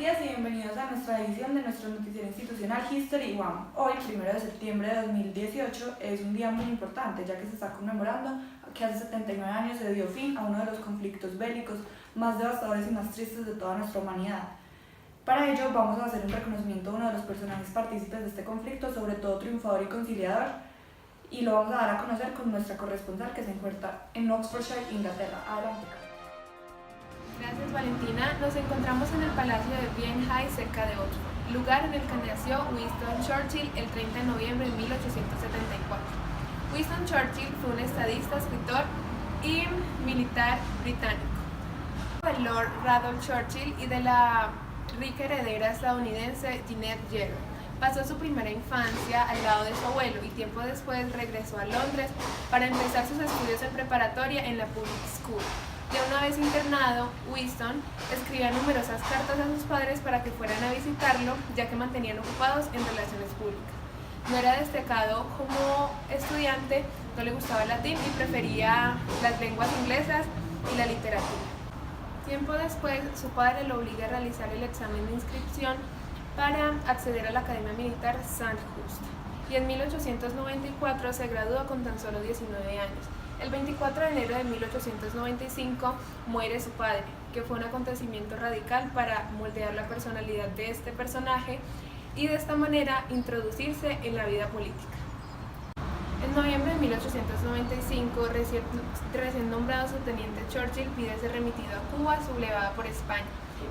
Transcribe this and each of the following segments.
días y bienvenidos a nuestra edición de nuestro noticiero institucional History One. Hoy, 1 de septiembre de 2018, es un día muy importante ya que se está conmemorando que hace 79 años se dio fin a uno de los conflictos bélicos más devastadores y más tristes de toda nuestra humanidad. Para ello vamos a hacer un reconocimiento a uno de los personajes partícipes de este conflicto, sobre todo triunfador y conciliador, y lo vamos a dar a conocer con nuestra corresponsal que se encuentra en Oxfordshire, Inglaterra. Adelante. Gracias, Valentina. Nos encontramos en el Palacio de Bien High, cerca de Oxford, lugar en el que nació Winston Churchill el 30 de noviembre de 1874. Winston Churchill fue un estadista, escritor y militar británico. Del Lord Randolph Churchill y de la rica heredera estadounidense Jeanette Yeager. Pasó su primera infancia al lado de su abuelo y tiempo después regresó a Londres para empezar sus estudios en preparatoria en la Public School. Ya una vez internado, Winston escribía numerosas cartas a sus padres para que fueran a visitarlo, ya que mantenían ocupados en relaciones públicas. No era destacado como estudiante, no le gustaba el latín y prefería las lenguas inglesas y la literatura. Tiempo después, su padre lo obliga a realizar el examen de inscripción para acceder a la Academia Militar Sandhurst, y en 1894 se gradúa con tan solo 19 años. El 24 de enero de 1895 muere su padre, que fue un acontecimiento radical para moldear la personalidad de este personaje y de esta manera introducirse en la vida política. En noviembre de 1895, recién nombrado subteniente Churchill pide ser remitido a Cuba, sublevada por España.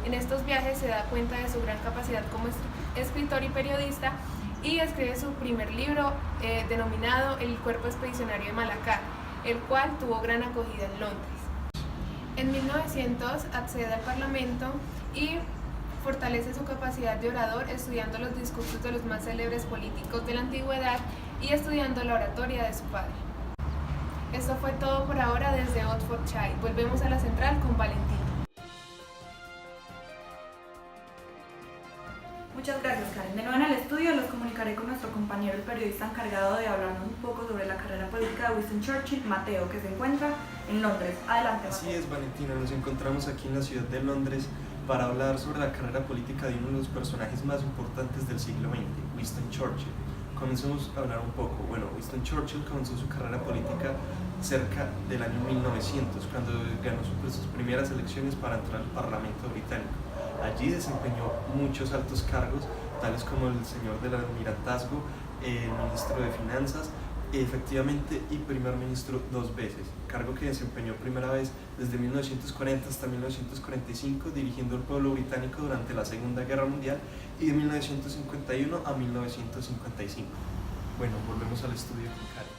En estos viajes se da cuenta de su gran capacidad como escritor y periodista y escribe su primer libro denominado El cuerpo expedicionario de Malacar, el cual tuvo gran acogida en Londres. En 1900 accede al Parlamento y fortalece su capacidad de orador estudiando los discursos de los más célebres políticos de la antigüedad y estudiando la oratoria de su padre. Esto fue todo por ahora desde Oxfordshire. Volvemos a la central con Valentina. Muchas gracias, Karen. De nuevo en el estudio los comunicaré con nuestro compañero, el periodista encargado de hablarnos un poco sobre la carrera política de Winston Churchill, Mateo, que se encuentra en Londres. Adelante, Mateo. Así es, Valentina, nos encontramos aquí en la ciudad de Londres para hablar sobre la carrera política de uno de los personajes más importantes del siglo XX, Winston Churchill. Comencemos a hablar un poco. Bueno, Winston Churchill comenzó su carrera política cerca del año 1900, cuando ganó sus primeras elecciones para entrar al Parlamento británico. Allí desempeñó muchos altos cargos, tales como el señor del almirantazgo, el ministro de Finanzas, efectivamente, y primer ministro 2 veces, cargo que desempeñó primera vez desde 1940 hasta 1945, dirigiendo al pueblo británico durante la Segunda Guerra Mundial, y de 1951 a 1955. Bueno, volvemos al estudio con Karen.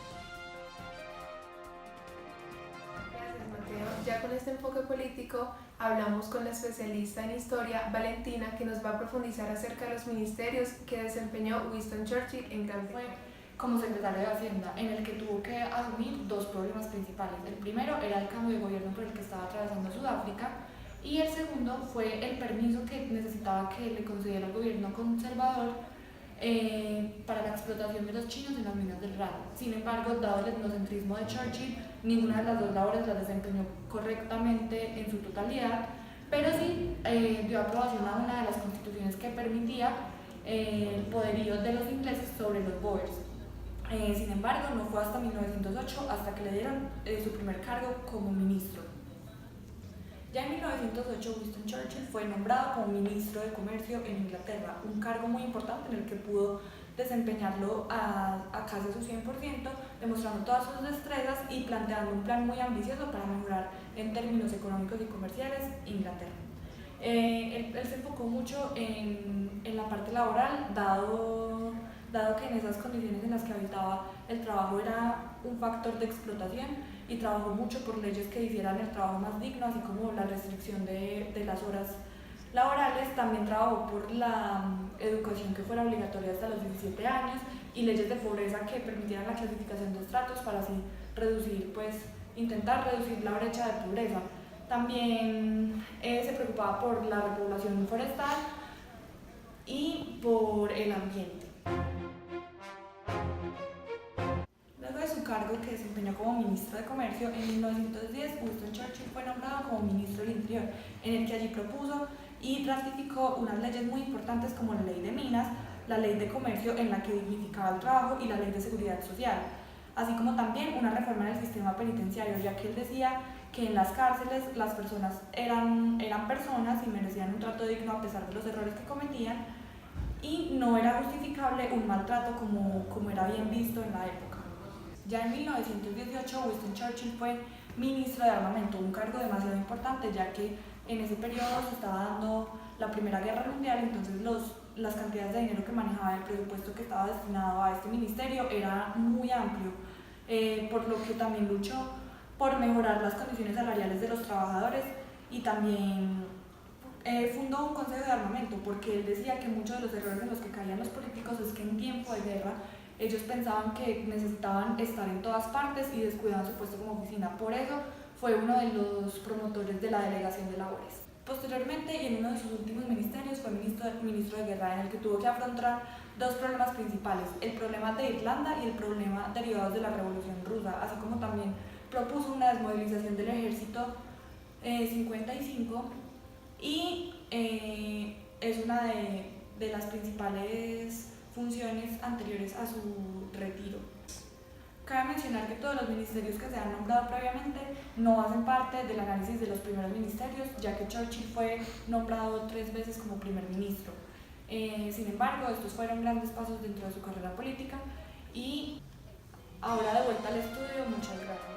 Gracias, Mateo. Ya con este enfoque político hablamos con la especialista en historia, Valentina, que nos va a profundizar acerca de los ministerios que desempeñó Winston Churchill en Gran Bretaña. Como secretario de Hacienda, en el que tuvo que asumir dos problemas principales. El primero era el cambio de gobierno por el que estaba atravesando Sudáfrica, y el segundo fue el permiso que necesitaba que le concediera el gobierno conservador para la explotación de los chinos en las minas del Rana. Sin embargo, dado el etnocentrismo de Churchill, ninguna de las dos labores las desempeñó correctamente en su totalidad, pero sí dio aprobación a una de las constituciones que permitía el poderío de los ingleses sobre los boers. Sin embargo, no fue hasta 1908 hasta que le dieron su primer cargo como ministro. Ya en 1908, Winston Churchill fue nombrado como ministro de Comercio en Inglaterra, un cargo muy importante en el que pudo desempeñarlo a casi su 100%, demostrando todas sus destrezas y planteando un plan muy ambicioso para mejorar en términos económicos y comerciales Inglaterra. Él se enfocó mucho en la parte laboral, dado que en esas condiciones en las que habitaba el trabajo era un factor de explotación, y trabajó mucho por leyes que hicieran el trabajo más digno, así como la restricción de las horas laborales. También trabajó por la educación que fuera obligatoria hasta los 17 años y leyes de pobreza que permitieran la clasificación de estratos para así intentar reducir la brecha de pobreza. También se preocupaba por la repoblación forestal y por el ambiente. Luego de su cargo que desempeñó como ministro de Comercio, en 1910 Winston Churchill fue nombrado como ministro del Interior, en el que allí propuso y ratificó unas leyes muy importantes como la ley de minas, la ley de comercio en la que dignificaba el trabajo y la ley de seguridad social, así como también una reforma en el sistema penitenciario, ya que él decía que en las cárceles las personas eran personas y merecían un trato digno a pesar de los errores que cometían, y no era justificable un maltrato como era bien visto en la época. Ya en 1918 Winston Churchill fue ministro de Armamento, un cargo demasiado importante ya que en ese periodo se estaba dando la Primera Guerra Mundial, entonces las cantidades de dinero que manejaba, el presupuesto que estaba destinado a este ministerio era muy amplio, por lo que también luchó por mejorar las condiciones salariales de los trabajadores y también fundó un consejo de armamento porque él decía que muchos de los errores en los que caían los políticos es que en tiempo de guerra ellos pensaban que necesitaban estar en todas partes y descuidaban su puesto como oficina. Por eso fue uno de los promotores de la delegación de labores. Posteriormente, y en uno de sus últimos ministerios, fue ministro de guerra, en el que tuvo que afrontar dos problemas principales: el problema de Irlanda y el problema derivados de la Revolución Rusa, así como también propuso una desmovilización del ejército 55 y es una de las principales funciones anteriores a su retiro. Cabe mencionar que todos los ministerios que se han nombrado previamente no hacen parte del análisis de los primeros ministerios, ya que Churchill fue nombrado 3 veces como primer ministro. Sin embargo, estos fueron grandes pasos dentro de su carrera política y ahora de vuelta al estudio, muchas gracias.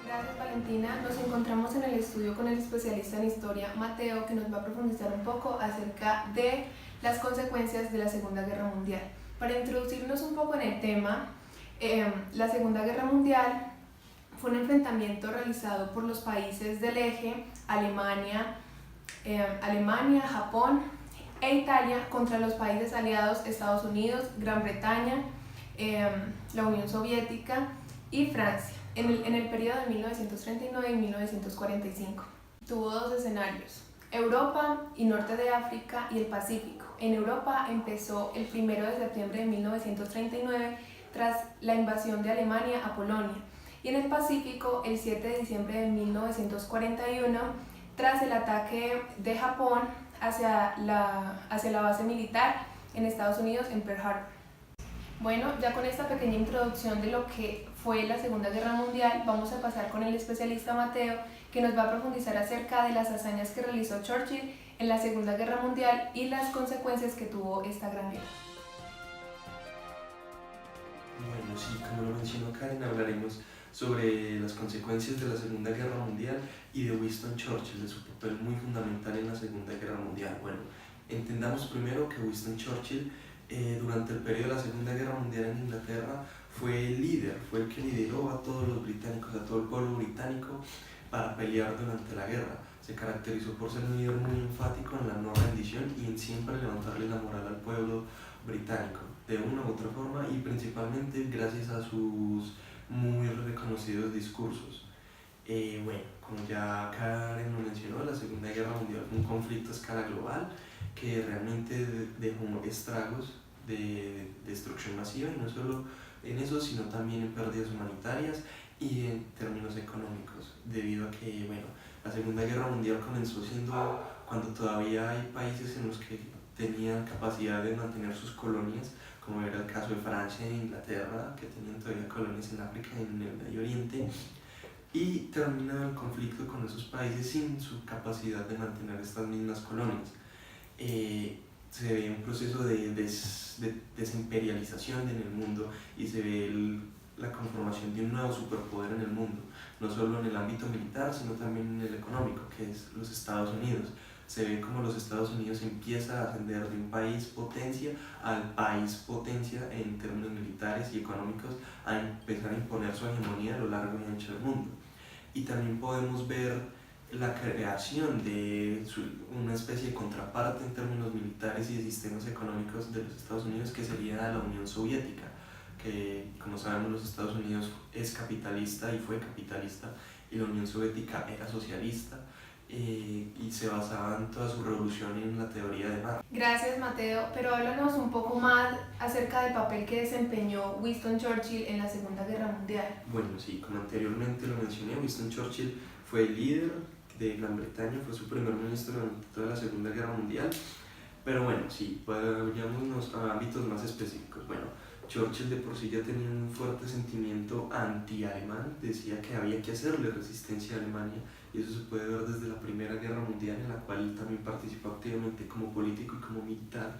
Gracias, Valentina. Nos encontramos en el estudio con el especialista en historia, Mateo, que nos va a profundizar un poco acerca de las consecuencias de la Segunda Guerra Mundial. Para introducirnos un poco en el tema, la Segunda Guerra Mundial fue un enfrentamiento realizado por los países del eje, Alemania, Japón e Italia contra los países aliados Estados Unidos, Gran Bretaña, la Unión Soviética y Francia, en el periodo de 1939 y 1945. Tuvo dos escenarios: Europa y Norte de África y el Pacífico. En Europa empezó el 1 de septiembre de 1939 tras la invasión de Alemania a Polonia, y en el Pacífico el 7 de diciembre de 1941 tras el ataque de Japón hacia la base militar en Estados Unidos en Pearl Harbor. Bueno, ya con esta pequeña introducción de lo que fue la Segunda Guerra Mundial, vamos a pasar con el especialista Mateo, que nos va a profundizar acerca de las hazañas que realizó Churchill en la Segunda Guerra Mundial y las consecuencias que tuvo esta gran guerra. Bueno, sí, como lo mencionó Karen, hablaremos sobre las consecuencias de la Segunda Guerra Mundial y de Winston Churchill, de su papel muy fundamental en la Segunda Guerra Mundial. Bueno, entendamos primero que Winston Churchill durante el periodo de la Segunda Guerra Mundial en Inglaterra fue el líder, fue el que lideró a todos los británicos, a todo el pueblo británico para pelear durante la guerra. Se caracterizó por ser un líder muy enfático en la no rendición y en siempre levantarle la moral al pueblo británico, de una u otra forma, y principalmente gracias a sus muy reconocidos discursos. Bueno, como ya Karen lo mencionó, la Segunda Guerra Mundial fue un conflicto a escala global que realmente dejó estragos de destrucción masiva, y no solo en eso, sino también en pérdidas humanitarias y en términos económicos, debido a que, bueno, la Segunda Guerra Mundial comenzó siendo cuando todavía hay países en los que tenían capacidad de mantener sus colonias, como era el caso de Francia e Inglaterra, que tenían todavía colonias en África y en el Medio Oriente, y termina el conflicto con esos países sin su capacidad de mantener estas mismas colonias. Se ve un proceso de desimperialización en el mundo y se ve la conformación de un nuevo superpoder en el mundo, no solo en el ámbito militar, sino también en el económico, que es los Estados Unidos. Se ve como los Estados Unidos empieza a ascender de un país potencia al país potencia en términos militares y económicos, a empezar a imponer su hegemonía a lo largo y ancho del mundo. Y también podemos ver la creación de una especie de contraparte en términos militares y de sistemas económicos de los Estados Unidos, que sería la Unión Soviética, que, como sabemos, los Estados Unidos es capitalista y fue capitalista, y la Unión Soviética era socialista, y se basaba en toda su revolución en la teoría de Marx. Gracias, Mateo, pero háblanos un poco más acerca del papel que desempeñó Winston Churchill en la Segunda Guerra Mundial. Bueno, sí, como anteriormente lo mencioné, Winston Churchill fue el líder de Gran Bretaña, fue su primer ministro durante toda la Segunda Guerra Mundial. Pero bueno, sí, vayámonos a ámbitos más específicos. Bueno, Churchill de por sí ya tenía un fuerte sentimiento anti-alemán, decía que había que hacerle resistencia a Alemania, y eso se puede ver desde la Primera Guerra Mundial, en la cual él también participó activamente como político y como militar.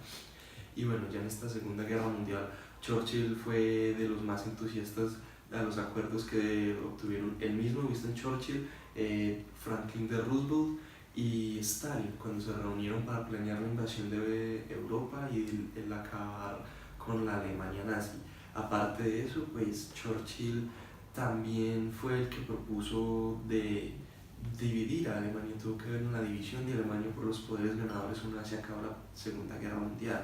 Y bueno, ya en esta Segunda Guerra Mundial, Churchill fue de los más entusiastas a los acuerdos que obtuvieron el mismo Winston Churchill, Franklin D. Roosevelt y Stalin, cuando se reunieron para planear la invasión de Europa y el acabar con la Alemania nazi. Aparte de eso, pues Churchill también fue el que propuso de dividir a Alemania, tuvo que ver en la división de Alemania por los poderes ganadores una vez se acabó la Segunda Guerra Mundial.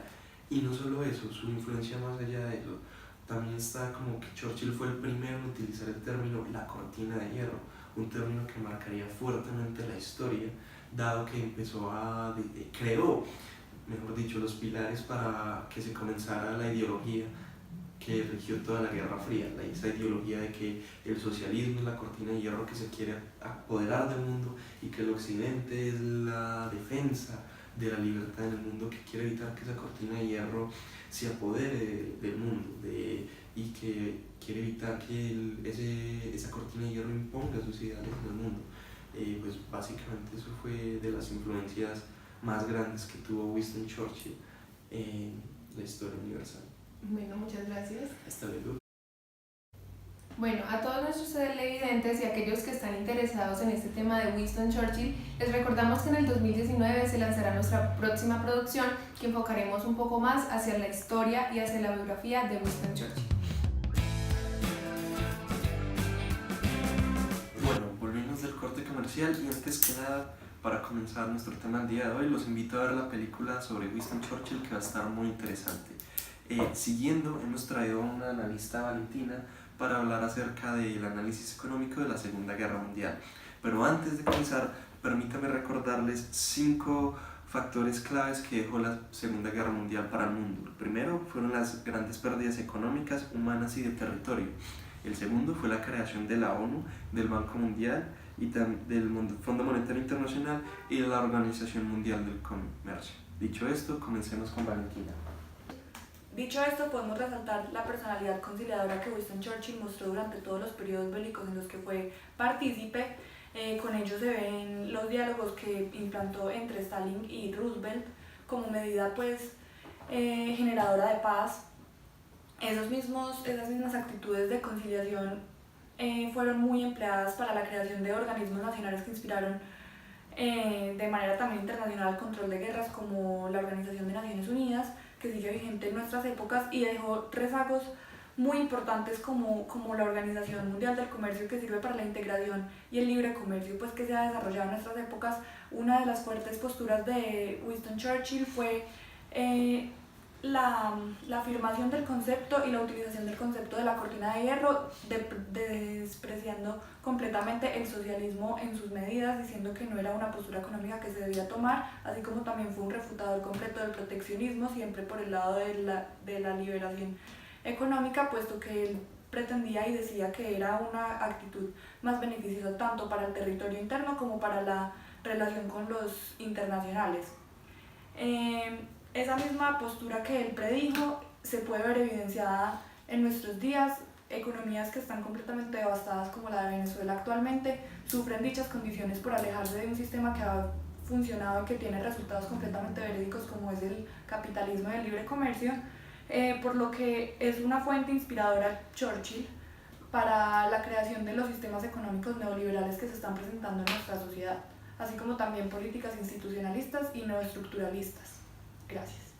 Y no solo eso, su influencia más allá de eso, también está como que Churchill fue el primero en utilizar el término la cortina de hierro, un término que marcaría fuertemente la historia, dado que creó, mejor dicho, los pilares para que se comenzara la ideología que rigió toda la Guerra Fría, esa ideología de que el socialismo es la cortina de hierro que se quiere apoderar del mundo y que el occidente es la defensa de la libertad en el mundo, que quiere evitar que esa cortina de hierro se apodere del mundo y que quiere evitar que esa cortina de hierro imponga sus ideales en el mundo. Pues básicamente eso fue de las influencias más grandes que tuvo Winston Churchill en la historia universal. Bueno, muchas gracias. Hasta luego. Bueno, a todos nuestros televidentes y aquellos que están interesados en este tema de Winston Churchill, les recordamos que en el 2019 se lanzará nuestra próxima producción, que enfocaremos un poco más hacia la historia y hacia la biografía de Winston Churchill. Bueno, volvimos del corte comercial y antes que nada, para comenzar nuestro tema del día de hoy, los invito a ver la película sobre Winston Churchill, que va a estar muy interesante. Siguiendo, hemos traído a una analista, Valentina, para hablar acerca del análisis económico de la Segunda Guerra Mundial. Pero antes de comenzar, permítame recordarles 5 factores claves que dejó la Segunda Guerra Mundial para el mundo. El primero fueron las grandes pérdidas económicas, humanas y de territorio. El segundo fue la creación de la ONU, del Banco Mundial y del Fondo Monetario Internacional y de la Organización Mundial del Comercio. Dicho esto, comencemos con Valentina. Dicho esto, podemos resaltar la personalidad conciliadora que Winston Churchill mostró durante todos los periodos bélicos en los que fue partícipe. Con ello se ven los diálogos que implantó entre Stalin y Roosevelt como medida generadora de paz. Esas mismas actitudes de conciliación fueron muy empleadas para la creación de organismos nacionales que inspiraron de manera también internacional el control de guerras, como la Organización de Naciones Unidas, que sigue vigente en nuestras épocas y dejó rezagos muy importantes como la Organización Mundial del Comercio, que sirve para la integración y el libre comercio pues, que se ha desarrollado en nuestras épocas. Una de las fuertes posturas de Winston Churchill fue la afirmación del concepto y la utilización del concepto de la cortina de hierro, despreciando completamente el socialismo en sus medidas, diciendo que no era una postura económica que se debía tomar, así como también fue un refutador completo del proteccionismo, siempre por el lado de la liberación económica, puesto que él pretendía y decía que era una actitud más beneficiosa tanto para el territorio interno como para la relación con los internacionales. Esa misma postura que él predijo se puede ver evidenciada en nuestros días. Economías que están completamente devastadas como la de Venezuela actualmente sufren dichas condiciones por alejarse de un sistema que ha funcionado y que tiene resultados completamente verídicos, como es el capitalismo y el libre comercio, por lo que es una fuente inspiradora Churchill para la creación de los sistemas económicos neoliberales que se están presentando en nuestra sociedad, así como también políticas institucionalistas y neoestructuralistas. Gracias.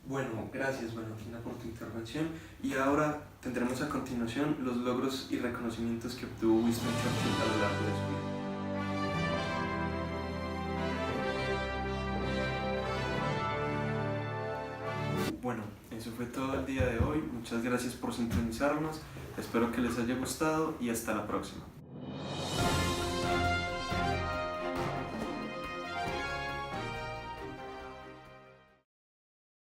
Bueno, gracias Valentina por tu intervención, y ahora tendremos a continuación los logros y reconocimientos que obtuvo Winston Churchill a lo largo de su vida. Bueno, eso fue todo el día de hoy. Muchas gracias por sintonizarnos. Espero que les haya gustado y hasta la próxima.